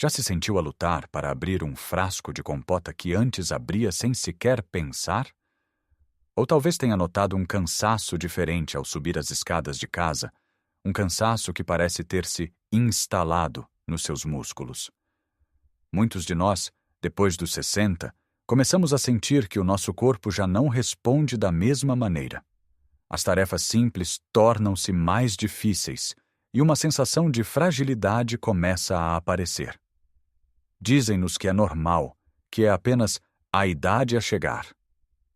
Já se sentiu a lutar para abrir um frasco de compota que antes abria sem sequer pensar? Ou talvez tenha notado um cansaço diferente ao subir as escadas de casa, um cansaço que parece ter se instalado nos seus músculos. Muitos de nós, depois dos 60, começamos a sentir que o nosso corpo já não responde da mesma maneira. As tarefas simples tornam-se mais difíceis e uma sensação de fragilidade começa a aparecer. Dizem-nos que é normal, que é apenas a idade a chegar.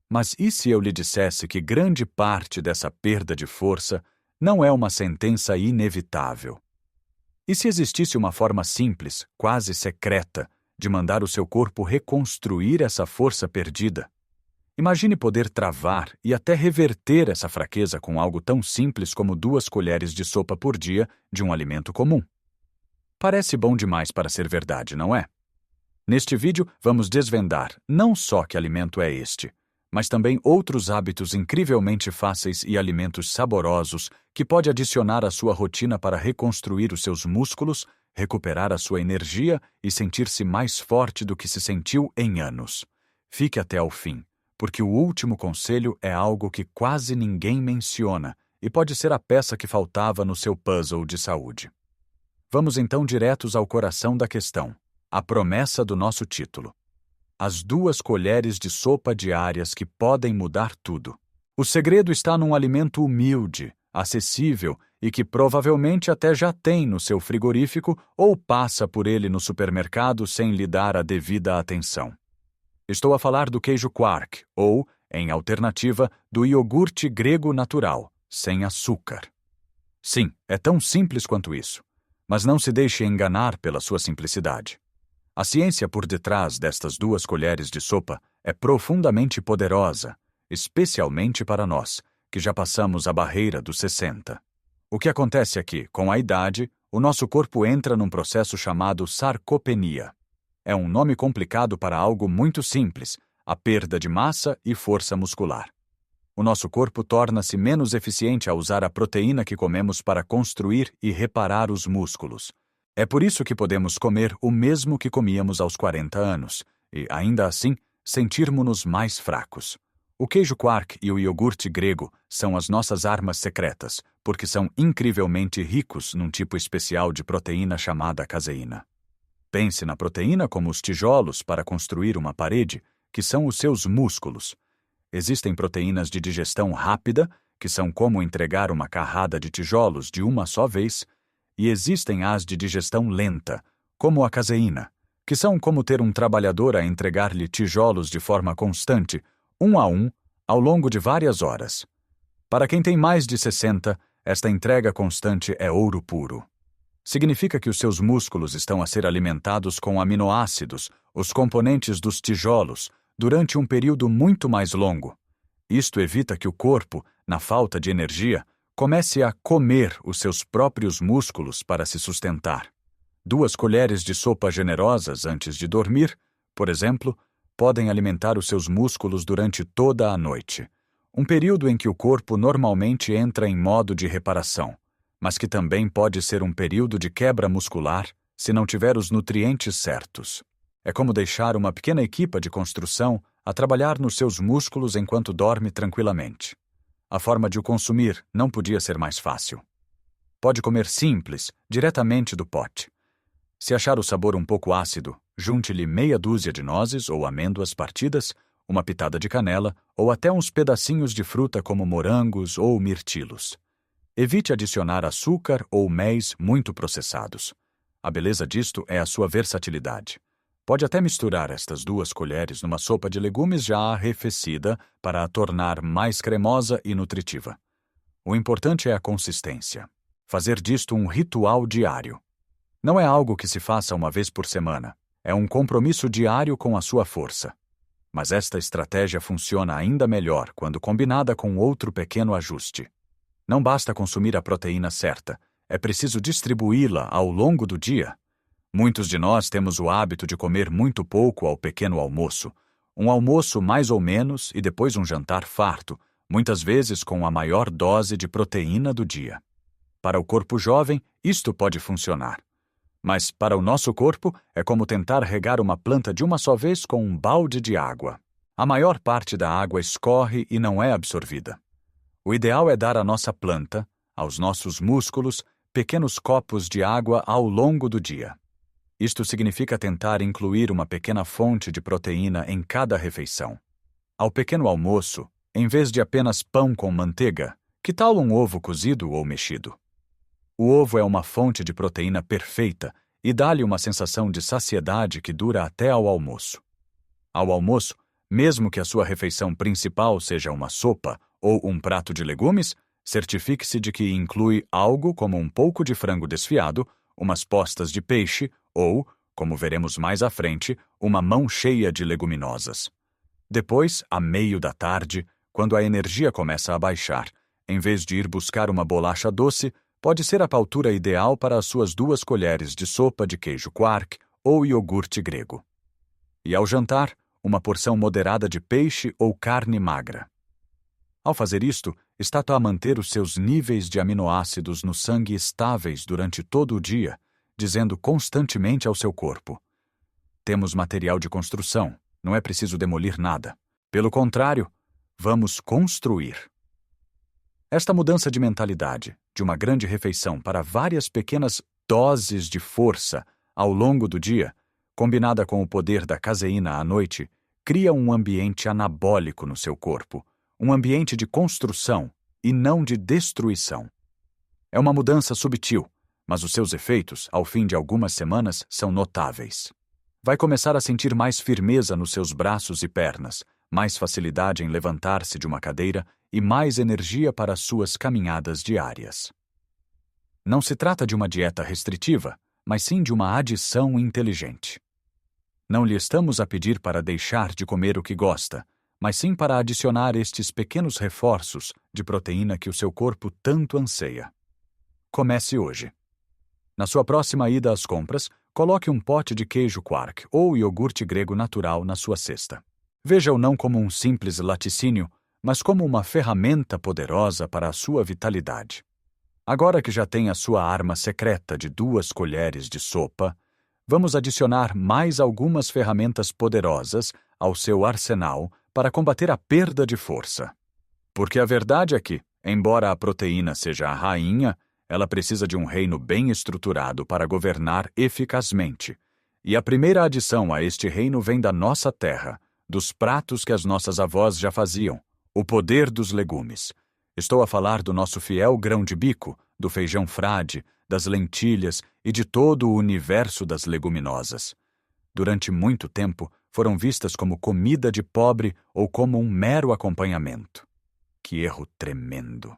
Mas e se eu lhe dissesse que grande parte dessa perda de força não é uma sentença inevitável? E se existisse uma forma simples, quase secreta, de mandar o seu corpo reconstruir essa força perdida? Imagine poder travar e até reverter essa fraqueza com algo tão simples como 2 colheres de sopa por dia de um alimento comum. Parece bom demais para ser verdade, não é? Neste vídeo, vamos desvendar não só que alimento é este, mas também outros hábitos incrivelmente fáceis e alimentos saborosos que pode adicionar à sua rotina para reconstruir os seus músculos, recuperar a sua energia e sentir-se mais forte do que se sentiu em anos. Fique até ao fim, porque o último conselho é algo que quase ninguém menciona e pode ser a peça que faltava no seu puzzle de saúde. Vamos então diretos ao coração da questão, a promessa do nosso título. As 2 colheres de sopa diárias que podem mudar tudo. O segredo está num alimento humilde, acessível e que provavelmente até já tem no seu frigorífico ou passa por ele no supermercado sem lhe dar a devida atenção. Estou a falar do queijo Quark, ou, em alternativa, do iogurte grego natural, sem açúcar. Sim, é tão simples quanto isso, mas não se deixe enganar pela sua simplicidade. A ciência por detrás destas 2 colheres de sopa é profundamente poderosa, especialmente para nós, que já passamos a barreira dos 60. O que acontece é que, com a idade, o nosso corpo entra num processo chamado sarcopenia. É um nome complicado para algo muito simples, a perda de massa e força muscular. O nosso corpo torna-se menos eficiente a usar a proteína que comemos para construir e reparar os músculos. É por isso que podemos comer o mesmo que comíamos aos 40 anos, e, ainda assim, sentirmos-nos mais fracos. O queijo Quark e o iogurte grego são as nossas armas secretas, porque são incrivelmente ricos num tipo especial de proteína chamada caseína. Pense na proteína como os tijolos para construir uma parede, que são os seus músculos. Existem proteínas de digestão rápida, que são como entregar uma carrada de tijolos de uma só vez, e existem as de digestão lenta, como a caseína, que são como ter um trabalhador a entregar-lhe tijolos de forma constante, um a um, ao longo de várias horas. Para quem tem mais de 60, esta entrega constante é ouro puro. Significa que os seus músculos estão a ser alimentados com aminoácidos, os componentes dos tijolos, durante um período muito mais longo. Isto evita que o corpo, na falta de energia, comece a comer os seus próprios músculos para se sustentar. 2 colheres de sopa generosas antes de dormir, por exemplo, podem alimentar os seus músculos durante toda a noite, um período em que o corpo normalmente entra em modo de reparação, mas que também pode ser um período de quebra muscular se não tiver os nutrientes certos. É como deixar uma pequena equipa de construção a trabalhar nos seus músculos enquanto dorme tranquilamente. A forma de o consumir não podia ser mais fácil. Pode comer simples, diretamente do pote. Se achar o sabor um pouco ácido, junte-lhe meia dúzia de nozes ou amêndoas partidas, uma pitada de canela ou até uns pedacinhos de fruta como morangos ou mirtilos. Evite adicionar açúcar ou méis muito processados. A beleza disto é a sua versatilidade. Pode até misturar estas 2 colheres numa sopa de legumes já arrefecida para a tornar mais cremosa e nutritiva. O importante é a consistência. Fazer disto um ritual diário. Não é algo que se faça uma vez por semana. É um compromisso diário com a sua força. Mas esta estratégia funciona ainda melhor quando combinada com outro pequeno ajuste. Não basta consumir a proteína certa, é preciso distribuí-la ao longo do dia. Muitos de nós temos o hábito de comer muito pouco ao pequeno almoço, um almoço mais ou menos e depois um jantar farto, muitas vezes com a maior dose de proteína do dia. Para o corpo jovem, isto pode funcionar. Mas, para o nosso corpo, é como tentar regar uma planta de uma só vez com um balde de água. A maior parte da água escorre e não é absorvida. O ideal é dar à nossa planta, aos nossos músculos, pequenos copos de água ao longo do dia. Isto significa tentar incluir uma pequena fonte de proteína em cada refeição. Ao pequeno almoço, em vez de apenas pão com manteiga, que tal um ovo cozido ou mexido? O ovo é uma fonte de proteína perfeita e dá-lhe uma sensação de saciedade que dura até ao almoço. Ao almoço, mesmo que a sua refeição principal seja uma sopa ou um prato de legumes, certifique-se de que inclui algo como um pouco de frango desfiado, umas postas de peixe ou, como veremos mais à frente, uma mão cheia de leguminosas. Depois, a meio da tarde, quando a energia começa a baixar, em vez de ir buscar uma bolacha doce, pode ser a altura ideal para as suas 2 colheres de sopa de queijo quark ou iogurte grego. E ao jantar, uma porção moderada de peixe ou carne magra. Ao fazer isto, está a manter os seus níveis de aminoácidos no sangue estáveis durante todo o dia, dizendo constantemente ao seu corpo: temos material de construção, não é preciso demolir nada. Pelo contrário, vamos construir. Esta mudança de mentalidade, de uma grande refeição para várias pequenas doses de força ao longo do dia, combinada com o poder da caseína à noite, cria um ambiente anabólico no seu corpo, um ambiente de construção e não de destruição. É uma mudança subtil, mas os seus efeitos, ao fim de algumas semanas, são notáveis. Vai começar a sentir mais firmeza nos seus braços e pernas, mais facilidade em levantar-se de uma cadeira e mais energia para as suas caminhadas diárias. Não se trata de uma dieta restritiva, mas sim de uma adição inteligente. Não lhe estamos a pedir para deixar de comer o que gosta, mas sim para adicionar estes pequenos reforços de proteína que o seu corpo tanto anseia. Comece hoje. Na sua próxima ida às compras, coloque um pote de queijo quark ou iogurte grego natural na sua cesta. Veja-o não como um simples laticínio, mas como uma ferramenta poderosa para a sua vitalidade. Agora que já tem a sua arma secreta de 2 colheres de sopa, vamos adicionar mais algumas ferramentas poderosas ao seu arsenal para combater a perda de força. Porque a verdade é que, embora a proteína seja a rainha, ela precisa de um reino bem estruturado para governar eficazmente. E a primeira adição a este reino vem da nossa terra, dos pratos que as nossas avós já faziam, o poder dos legumes. Estou a falar do nosso fiel grão de bico, do feijão frade, das lentilhas e de todo o universo das leguminosas. Durante muito tempo, foram vistas como comida de pobre ou como um mero acompanhamento. Que erro tremendo!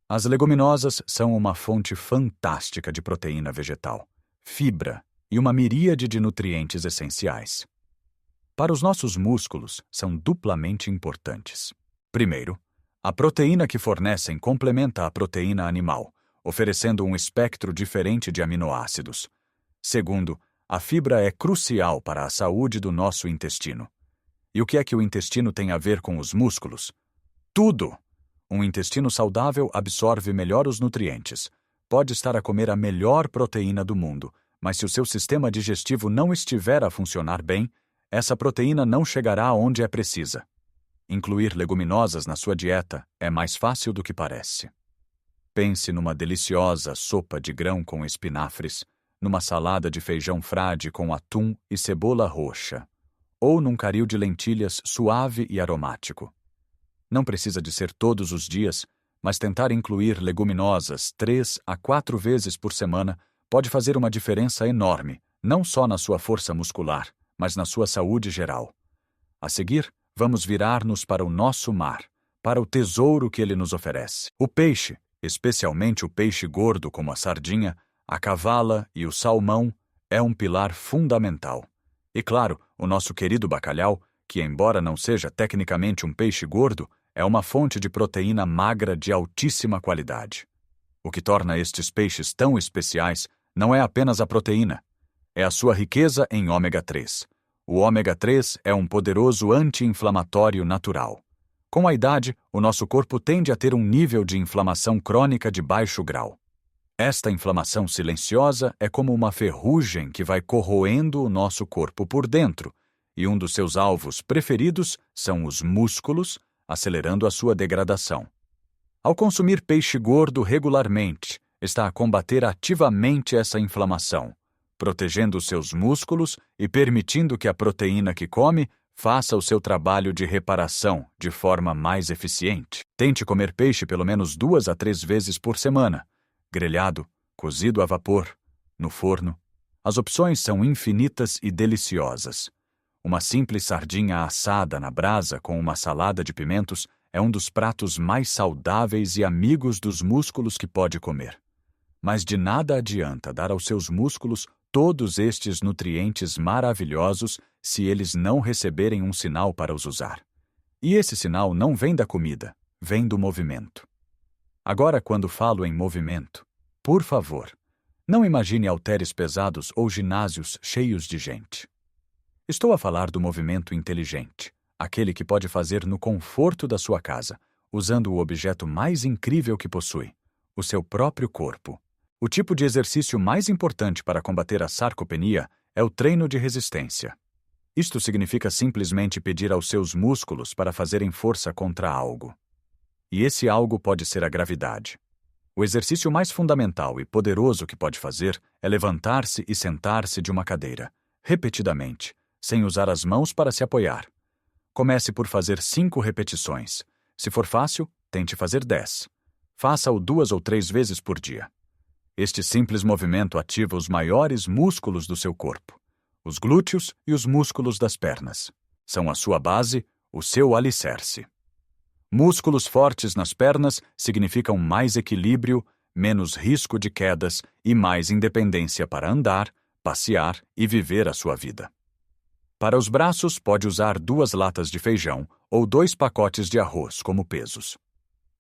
As leguminosas são uma fonte fantástica de proteína vegetal, fibra e uma miríade de nutrientes essenciais. Para os nossos músculos, são duplamente importantes. Primeiro, a proteína que fornecem complementa a proteína animal, oferecendo um espectro diferente de aminoácidos. Segundo, a fibra é crucial para a saúde do nosso intestino. E o que é que o intestino tem a ver com os músculos? Tudo! Um intestino saudável absorve melhor os nutrientes. Pode estar a comer a melhor proteína do mundo, mas se o seu sistema digestivo não estiver a funcionar bem, essa proteína não chegará aonde é precisa. Incluir leguminosas na sua dieta é mais fácil do que parece. Pense numa deliciosa sopa de grão com espinafres, numa salada de feijão frade com atum e cebola roxa, ou num caril de lentilhas suave e aromático. Não precisa de ser todos os dias, mas tentar incluir leguminosas 3 a 4 vezes por semana pode fazer uma diferença enorme, não só na sua força muscular, mas na sua saúde geral. A seguir, vamos virar-nos para o nosso mar, para o tesouro que ele nos oferece. O peixe, especialmente o peixe gordo como a sardinha, a cavala e o salmão, é um pilar fundamental. E claro, o nosso querido bacalhau, que embora não seja tecnicamente um peixe gordo, é uma fonte de proteína magra de altíssima qualidade. O que torna estes peixes tão especiais não é apenas a proteína, é a sua riqueza em ômega 3. O ômega 3 é um poderoso anti-inflamatório natural. Com a idade, o nosso corpo tende a ter um nível de inflamação crônica de baixo grau. Esta inflamação silenciosa é como uma ferrugem que vai corroendo o nosso corpo por dentro, e um dos seus alvos preferidos são os músculos, acelerando a sua degradação. Ao consumir peixe gordo regularmente, está a combater ativamente essa inflamação, protegendo os seus músculos e permitindo que a proteína que come faça o seu trabalho de reparação de forma mais eficiente. Tente comer peixe pelo menos 2 a 3 vezes por semana. Grelhado, cozido a vapor, no forno. As opções são infinitas e deliciosas. Uma simples sardinha assada na brasa com uma salada de pimentos é um dos pratos mais saudáveis e amigos dos músculos que pode comer. Mas de nada adianta dar aos seus músculos todos estes nutrientes maravilhosos se eles não receberem um sinal para os usar. E esse sinal não vem da comida, vem do movimento. Agora, quando falo em movimento, por favor, não imagine halteres pesados ou ginásios cheios de gente. Estou a falar do movimento inteligente, aquele que pode fazer no conforto da sua casa, usando o objeto mais incrível que possui, o seu próprio corpo. O tipo de exercício mais importante para combater a sarcopenia é o treino de resistência. Isto significa simplesmente pedir aos seus músculos para fazerem força contra algo. E esse algo pode ser a gravidade. O exercício mais fundamental e poderoso que pode fazer é levantar-se e sentar-se de uma cadeira, repetidamente, sem usar as mãos para se apoiar. Comece por fazer 5 repetições. Se for fácil, tente fazer 10. Faça-o 2 ou 3 vezes por dia. Este simples movimento ativa os maiores músculos do seu corpo, os glúteos e os músculos das pernas. São a sua base, o seu alicerce. Músculos fortes nas pernas significam mais equilíbrio, menos risco de quedas e mais independência para andar, passear e viver a sua vida. Para os braços, pode usar 2 latas de feijão ou 2 pacotes de arroz como pesos.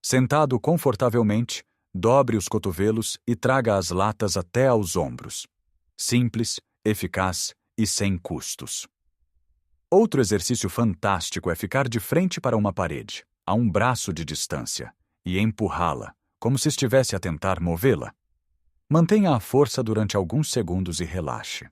Sentado confortavelmente, dobre os cotovelos e traga as latas até aos ombros. Simples, eficaz e sem custos. Outro exercício fantástico é ficar de frente para uma parede, a um braço de distância, e empurrá-la, como se estivesse a tentar movê-la. Mantenha a força durante alguns segundos e relaxe.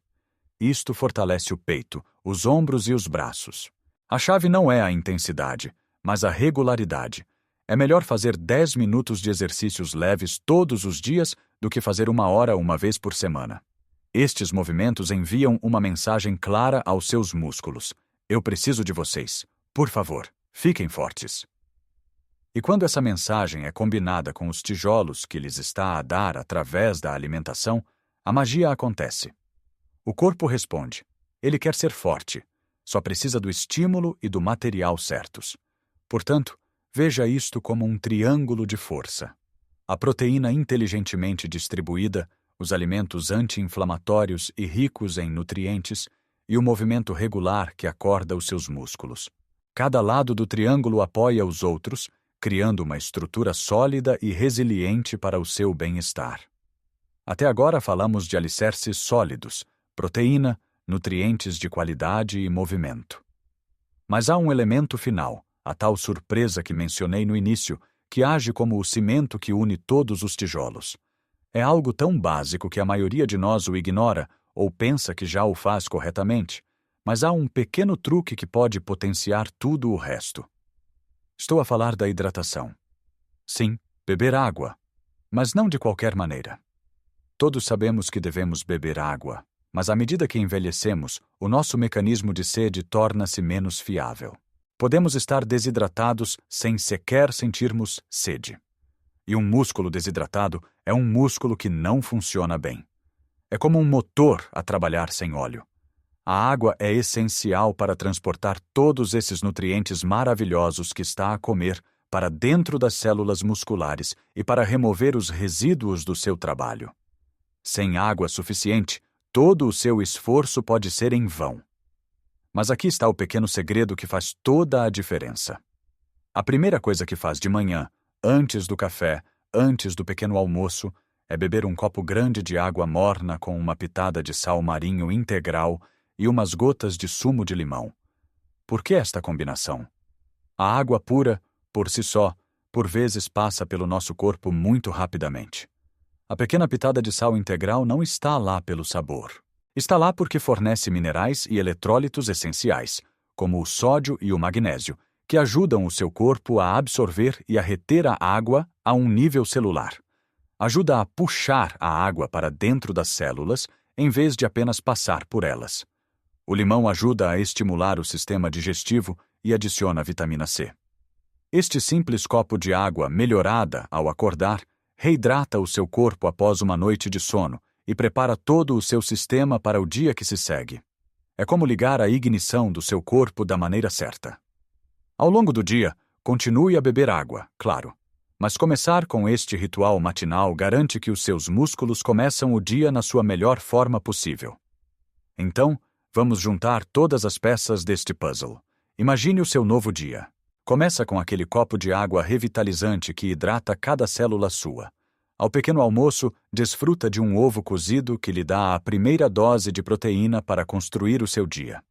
Isto fortalece o peito, os ombros e os braços. A chave não é a intensidade, mas a regularidade. É melhor fazer 10 minutos de exercícios leves todos os dias do que fazer 1 hora uma vez por semana. Estes movimentos enviam uma mensagem clara aos seus músculos. Eu preciso de vocês. Por favor, fiquem fortes. E quando essa mensagem é combinada com os tijolos que lhes está a dar através da alimentação, a magia acontece. O corpo responde. Ele quer ser forte. Só precisa do estímulo e do material certos. Portanto, veja isto como um triângulo de força. A proteína inteligentemente distribuída, os alimentos anti-inflamatórios e ricos em nutrientes, e o movimento regular que acorda os seus músculos. Cada lado do triângulo apoia os outros, criando uma estrutura sólida e resiliente para o seu bem-estar. Até agora falamos de alicerces sólidos, proteína, nutrientes de qualidade e movimento. Mas há um elemento final, a tal surpresa que mencionei no início, que age como o cimento que une todos os tijolos. É algo tão básico que a maioria de nós o ignora ou pensa que já o faz corretamente, mas há um pequeno truque que pode potenciar tudo o resto. Estou a falar da hidratação. Sim, beber água, mas não de qualquer maneira. Todos sabemos que devemos beber água, mas à medida que envelhecemos, o nosso mecanismo de sede torna-se menos fiável. Podemos estar desidratados sem sequer sentirmos sede. E um músculo desidratado é um músculo que não funciona bem. É como um motor a trabalhar sem óleo. A água é essencial para transportar todos esses nutrientes maravilhosos que está a comer para dentro das células musculares e para remover os resíduos do seu trabalho. Sem água suficiente, todo o seu esforço pode ser em vão. Mas aqui está o pequeno segredo que faz toda a diferença. A primeira coisa que faz de manhã, antes do café, antes do pequeno almoço, é beber um copo grande de água morna com uma pitada de sal marinho integral e umas gotas de sumo de limão. Por que esta combinação? A água pura, por si só, por vezes passa pelo nosso corpo muito rapidamente. A pequena pitada de sal integral não está lá pelo sabor. Está lá porque fornece minerais e eletrólitos essenciais, como o sódio e o magnésio, que ajudam o seu corpo a absorver e a reter a água a um nível celular. Ajuda a puxar a água para dentro das células, em vez de apenas passar por elas. O limão ajuda a estimular o sistema digestivo e adiciona vitamina C. Este simples copo de água melhorada ao acordar reidrata o seu corpo após uma noite de sono e prepara todo o seu sistema para o dia que se segue. É como ligar a ignição do seu corpo da maneira certa. Ao longo do dia, continue a beber água, claro, mas começar com este ritual matinal garante que os seus músculos começam o dia na sua melhor forma possível. Então, vamos juntar todas as peças deste puzzle. Imagine o seu novo dia. Começa com aquele copo de água revitalizante que hidrata cada célula sua. Ao pequeno almoço, desfruta de um ovo cozido que lhe dá a primeira dose de proteína para construir o seu dia.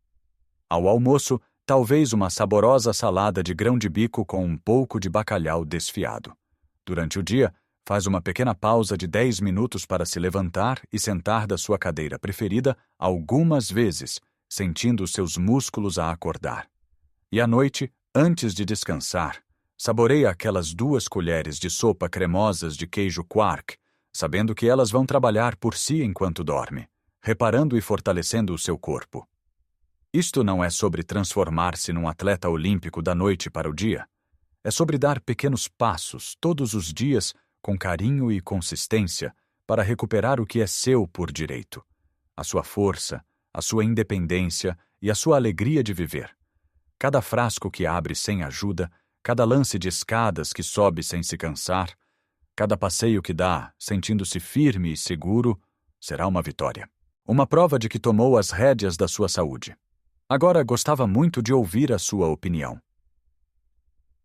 Ao almoço, talvez uma saborosa salada de grão de bico com um pouco de bacalhau desfiado. Durante o dia, faz uma pequena pausa de 10 minutos para se levantar e sentar da sua cadeira preferida algumas vezes, sentindo os seus músculos a acordar. E à noite, antes de descansar, saboreia aquelas 2 colheres de sopa cremosas de queijo quark, sabendo que elas vão trabalhar por si enquanto dorme, reparando e fortalecendo o seu corpo. Isto não é sobre transformar-se num atleta olímpico da noite para o dia. É sobre dar pequenos passos todos os dias com carinho e consistência para recuperar o que é seu por direito. A sua força, a sua independência e a sua alegria de viver. Cada frasco que abre sem ajuda, cada lance de escadas que sobe sem se cansar, cada passeio que dá, sentindo-se firme e seguro, será uma vitória. Uma prova de que tomou as rédeas da sua saúde. Agora gostava muito de ouvir a sua opinião.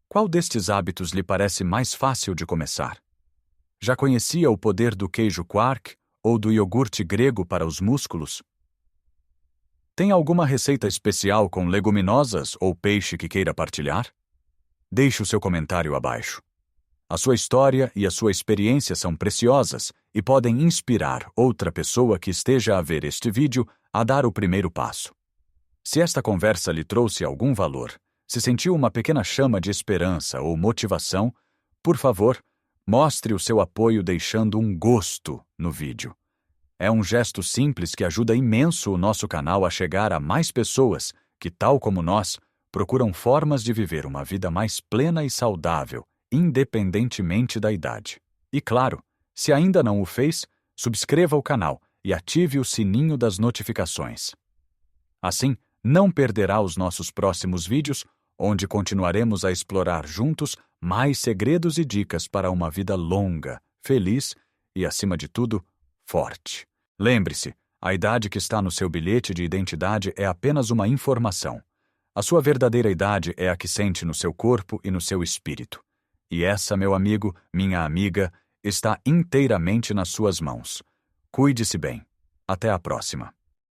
Qual destes hábitos lhe parece mais fácil de começar? Já conhecia o poder do queijo quark ou do iogurte grego para os músculos? Tem alguma receita especial com leguminosas ou peixe que queira partilhar? Deixe o seu comentário abaixo. A sua história e a sua experiência são preciosas e podem inspirar outra pessoa que esteja a ver este vídeo a dar o primeiro passo. Se esta conversa lhe trouxe algum valor, se sentiu uma pequena chama de esperança ou motivação, por favor, mostre o seu apoio deixando um gosto no vídeo. É um gesto simples que ajuda imenso o nosso canal a chegar a mais pessoas que, tal como nós, procuram formas de viver uma vida mais plena e saudável, independentemente da idade. E claro, se ainda não o fez, subscreva o canal e ative o sininho das notificações. Assim, não perderá os nossos próximos vídeos, onde continuaremos a explorar juntos mais segredos e dicas para uma vida longa, feliz e, acima de tudo, forte. Lembre-se, a idade que está no seu bilhete de identidade é apenas uma informação. A sua verdadeira idade é a que sente no seu corpo e no seu espírito. E essa, meu amigo, minha amiga, está inteiramente nas suas mãos. Cuide-se bem. Até a próxima.